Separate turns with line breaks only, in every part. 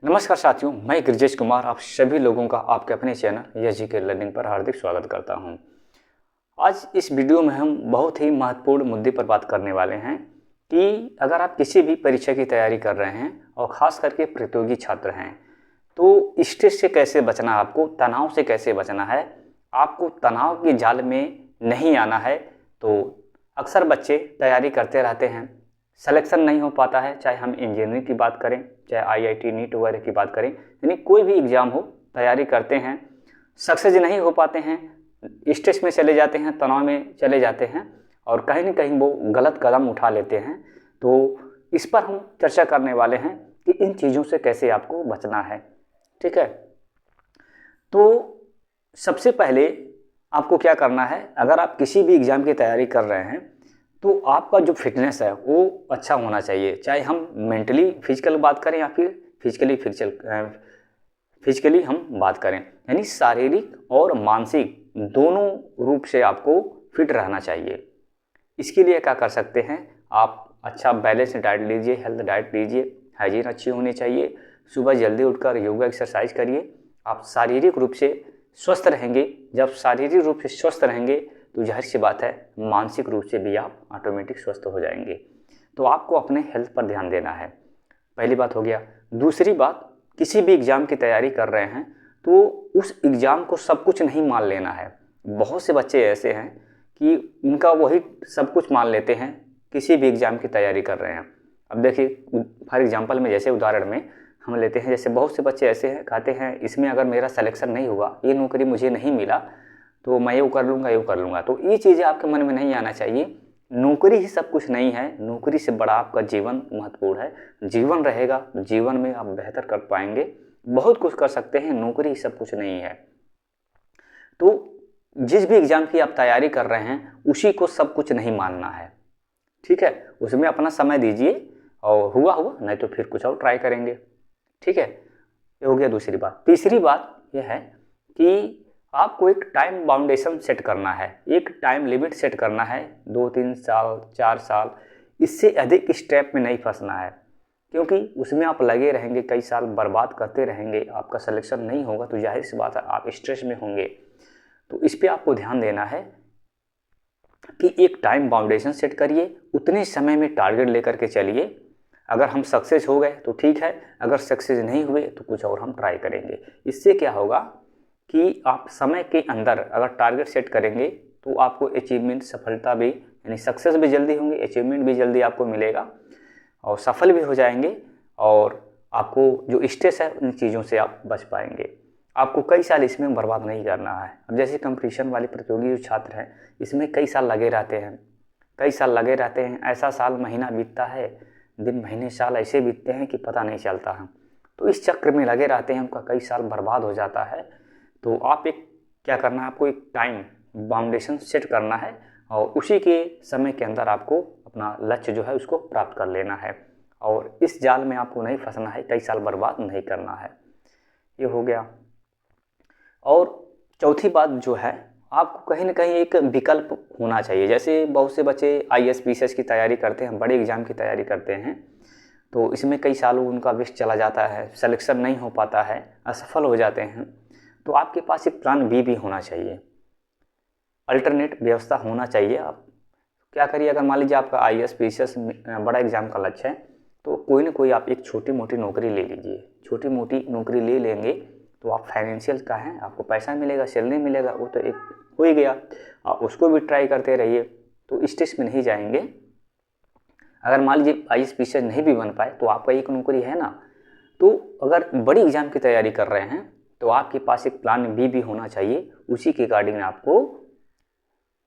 नमस्कार साथियों, मैं गिरजेश कुमार आप सभी लोगों का आपके अपने चैनल यस जीके लर्निंग पर हार्दिक स्वागत करता हूं। आज इस वीडियो में हम बहुत ही महत्वपूर्ण मुद्दे पर बात करने वाले हैं कि अगर आप किसी भी परीक्षा की तैयारी कर रहे हैं और ख़ास करके प्रतियोगी छात्र हैं तो स्ट्रेस से कैसे बचना, आपको तनाव से कैसे बचना है, आपको तनाव की जाल में नहीं आना है। तो अक्सर बच्चे तैयारी करते रहते हैं, सिलेक्शन नहीं हो पाता है, चाहे हम इंजीनियरिंग की बात करें, चाहे आईआईटी नीट वगैरह की बात करें, यानी कोई भी एग्ज़ाम हो, तैयारी करते हैं, सक्सेस नहीं हो पाते हैं, स्ट्रेस में चले जाते हैं, तनाव में चले जाते हैं और कहीं ना कहीं वो गलत कदम उठा लेते हैं। तो इस पर हम चर्चा करने वाले हैं कि इन चीज़ों से कैसे आपको बचना है। ठीक है, तो सबसे पहले आपको क्या करना है, अगर आप किसी भी एग्ज़ाम की तैयारी कर रहे हैं तो आपका जो फिटनेस है वो अच्छा होना चाहिए, चाहे हम मेंटली फिजिकल बात करें या फिर फिजिकली हम बात करें, यानी शारीरिक और मानसिक दोनों रूप से आपको फिट रहना चाहिए। इसके लिए क्या कर सकते हैं, आप अच्छा बैलेंस डाइट लीजिए, हेल्थ डाइट लीजिए, हाइजीन अच्छी होनी चाहिए, सुबह जल्दी उठकर योगा एक्सरसाइज करिए। आप शारीरिक रूप से स्वस्थ रहेंगे, जब शारीरिक रूप से स्वस्थ रहेंगे तो जाहिर सी बात है मानसिक रूप से भी आप ऑटोमेटिक स्वस्थ हो जाएंगे। तो आपको अपने हेल्थ पर ध्यान देना है, पहली बात हो गया। दूसरी बात, किसी भी एग्ज़ाम की तैयारी कर रहे हैं तो उस एग्ज़ाम को सब कुछ नहीं मान लेना है। बहुत से बच्चे ऐसे हैं कि उनका वही सब कुछ मान लेते हैं, किसी भी एग्ज़ाम की तैयारी कर रहे हैं। अब देखिए फॉर एग्जांपल में, जैसे उदाहरण में हम लेते हैं, जैसे बहुत से बच्चे ऐसे हैं, कहते हैं इसमें अगर मेरा सिलेक्शन नहीं हुआ, ये नौकरी मुझे नहीं मिला तो मैं ये कर लूँगा, ये कर लूँगा। तो ये चीज़ें आपके मन में नहीं आना चाहिए। नौकरी ही सब कुछ नहीं है, नौकरी से बड़ा आपका जीवन महत्वपूर्ण है। जीवन रहेगा, जीवन में आप बेहतर कर पाएंगे, बहुत कुछ कर सकते हैं, नौकरी ही सब कुछ नहीं है। तो जिस भी एग्ज़ाम की आप तैयारी कर रहे हैं उसी को सब कुछ नहीं मानना है। ठीक है, उसमें अपना समय दीजिए और हुआ नहीं तो फिर कुछ और ट्राई करेंगे। ठीक है, ये हो गया दूसरी बात। तीसरी बात यह है कि आपको एक टाइम बाउंडेशन सेट करना है, एक टाइम लिमिट सेट करना है, 2-3 साल 4 साल, इससे अधिक स्टेप में नहीं फंसना है, क्योंकि उसमें आप लगे रहेंगे, कई साल बर्बाद करते रहेंगे, आपका सिलेक्शन नहीं होगा तो जाहिर सी बात है आप स्ट्रेस में होंगे। तो इस पर आपको ध्यान देना है कि एक टाइम बाउंडेशन सेट करिए, उतने समय में टारगेट लेकर के चलिए। अगर हम सक्सेस हो गए तो ठीक है, अगर सक्सेस नहीं हुए तो कुछ और हम ट्राई करेंगे। इससे क्या होगा कि आप समय के अंदर अगर टारगेट सेट करेंगे तो आपको अचीवमेंट, सफलता भी, यानी सक्सेस भी जल्दी होंगे, अचीवमेंट भी जल्दी आपको मिलेगा और सफल भी हो जाएंगे और आपको जो स्ट्रेस है उन चीज़ों से आप बच पाएंगे। आपको कई साल इसमें बर्बाद नहीं करना है। अब जैसे कंपटीशन वाले प्रतियोगी जो छात्र हैं, इसमें कई साल लगे रहते हैं, कई साल लगे रहते हैं, ऐसा साल महीना बीतता है, दिन महीने साल ऐसे बीतते हैं कि पता नहीं चलता है। तो इस चक्र में लगे रहते हैं, उनका कई साल बर्बाद हो जाता है। तो आप क्या करना है, आपको एक टाइम बाउंडेशन सेट करना है और उसी के समय के अंदर आपको अपना लक्ष्य जो है उसको प्राप्त कर लेना है और इस जाल में आपको नहीं फंसना है, कई साल बर्बाद नहीं करना है। ये हो गया। और चौथी बात जो है, आपको कहीं ना कहीं एक विकल्प होना चाहिए। जैसे बहुत से बच्चे आईएएस पीसीएस की तैयारी करते हैं, बड़े एग्जाम की तैयारी करते हैं, तो इसमें कई सालों उनका वेस्ट चला जाता है, सिलेक्शन नहीं हो पाता है, असफल हो जाते हैं। तो आपके पास एक प्लान बी भी होना चाहिए, अल्टरनेट व्यवस्था होना चाहिए। आप क्या करिए, अगर मान लीजिए आपका आईएएस पीसीएस बड़ा एग्जाम का लक्ष्य है तो कोई ना कोई आप एक छोटी मोटी नौकरी ले लीजिए। छोटी मोटी नौकरी ले लेंगे तो आप फाइनेंशियल का है, आपको पैसा मिलेगा, सैलरी मिलेगा, वो तो एक हो ही गया। आप उसको भी ट्राई करते रहिए तो स्ट्रेस में नहीं जाएंगे। अगर मान लीजिए आईएएस पीसीएस नहीं भी बन पाए तो आपका एक नौकरी है ना। तो अगर बड़ी एग्जाम की तैयारी कर रहे हैं तो आपके पास एक प्लान बी भी होना चाहिए, उसी के अकॉर्डिंग आपको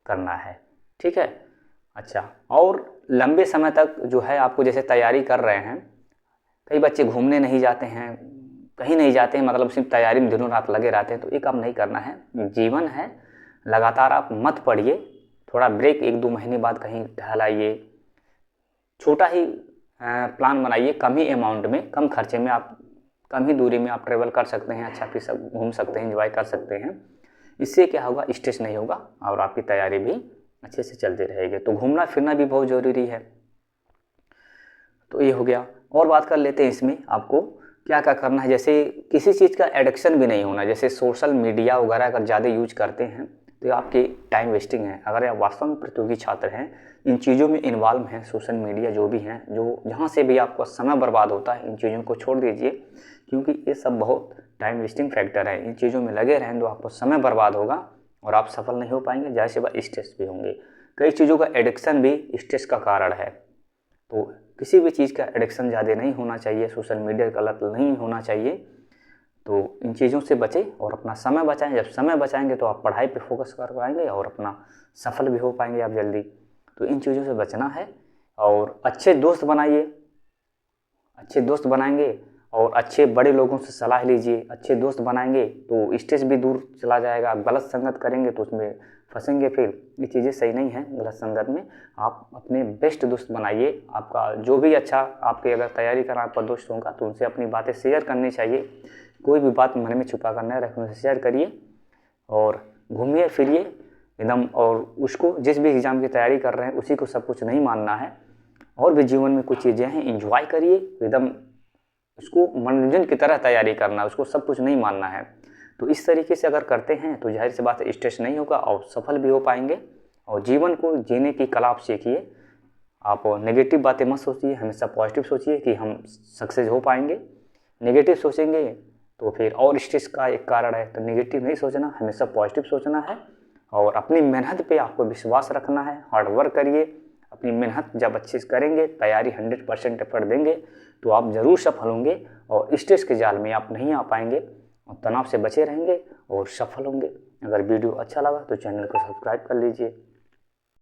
करना है। ठीक है, अच्छा। और लंबे समय तक जो है आपको, जैसे तैयारी कर रहे हैं, कई बच्चे घूमने नहीं जाते हैं, कहीं नहीं जाते हैं, मतलब सिर्फ तैयारी में दिनों रात लगे रहते हैं, तो ये काम नहीं करना है। जीवन है, लगातार आप मत पढ़िए, थोड़ा ब्रेक 1-2 महीने बाद कहीं टहलाइए, छोटा ही प्लान बनाइए, कम ही अमाउंट में, कम खर्चे में, आप कम ही दूरी में आप ट्रेवल कर सकते हैं, अच्छा फिर घूम सकते हैं, एंजॉय कर सकते हैं। इससे क्या होगा, स्ट्रेस नहीं होगा और आपकी तैयारी भी अच्छे से चलती रहेगी। तो घूमना फिरना भी बहुत ज़रूरी है। तो ये हो गया। और बात कर लेते हैं इसमें आपको क्या क्या करना है, जैसे किसी चीज़ का एडिक्शन भी नहीं होना। जैसे सोशल मीडिया वगैरह अगर ज़्यादा यूज करते हैं तो आपकी टाइम वेस्टिंग है। अगर आप वास्तव में प्रतियोगी छात्र हैं, इन चीज़ों में इन्वॉल्व हैं, सोशल मीडिया जो भी हैं, जो जहाँ से भी आपको समय बर्बाद होता है, इन चीज़ों को छोड़ दीजिए, क्योंकि ये सब बहुत टाइम वेस्टिंग फैक्टर है। इन चीज़ों में लगे रहें तो आपको समय बर्बाद होगा और आप सफल नहीं हो पाएंगे। ज़ाहिर सी बात, स्ट्रेस भी होंगे। कई चीज़ों का एडिक्शन भी स्ट्रेस का कारण है। तो किसी भी चीज़ का एडिक्शन ज़्यादा नहीं होना चाहिए, सोशल मीडिया का लत नहीं होना चाहिए। तो इन चीज़ों से बचें और अपना समय बचाएं। जब समय बचाएंगे तो आप पढ़ाई पे फोकस कर पाएंगे और अपना सफल भी हो पाएंगे आप जल्दी। तो इन चीज़ों से बचना है और अच्छे दोस्त बनाइए। अच्छे दोस्त बनाएंगे और अच्छे बड़े लोगों से सलाह लीजिए। अच्छे दोस्त बनाएंगे तो स्ट्रेस भी दूर चला जाएगा। आप गलत संगत करेंगे तो उसमें फंसेंगे, फिर ये चीज़ें सही नहीं हैं गलत संगत में। आप अपने बेस्ट दोस्त बनाइए। आपका जो भी अच्छा, आपके अगर तैयारी कर आपका दोस्त होगा तो उनसे अपनी बातें शेयर करनी चाहिए। कोई भी बात मन में छुपा कर न रखें, उनसे शेयर करिए और घूमिए फिरिए एकदम। और उसको, जिस भी एग्ज़ाम की तैयारी कर रहे हैं उसी को सब कुछ नहीं मानना है। और भी जीवन में कुछ चीज़ें हैं, एंजॉय करिए एकदम। उसको मनोरंजन की तरह तैयारी करना है, उसको सब कुछ नहीं मानना है। तो इस तरीके से अगर करते हैं तो जाहिर सी बात है स्ट्रेस नहीं होगा और सफल भी हो पाएंगे। और जीवन को जीने की कला आप सीखिए। आप नेगेटिव बातें मत सोचिए, हमेशा पॉजिटिव सोचिए कि हम सक्सेस हो पाएंगे। नेगेटिव सोचेंगे तो फिर और स्ट्रेस का एक कारण है। तो नेगेटिव नहीं सोचना, हमेशा पॉजिटिव सोचना है और अपनी मेहनत पे आपको विश्वास रखना है। हार्ड वर्क करिए। अपनी मेहनत जब अच्छे से करेंगे, तैयारी 100% एफर्ट देंगे तो आप ज़रूर सफल होंगे और स्ट्रेस के जाल में आप नहीं आ पाएंगे और तनाव से बचे रहेंगे और सफल होंगे। अगर वीडियो अच्छा लगा तो चैनल को सब्सक्राइब कर लीजिए।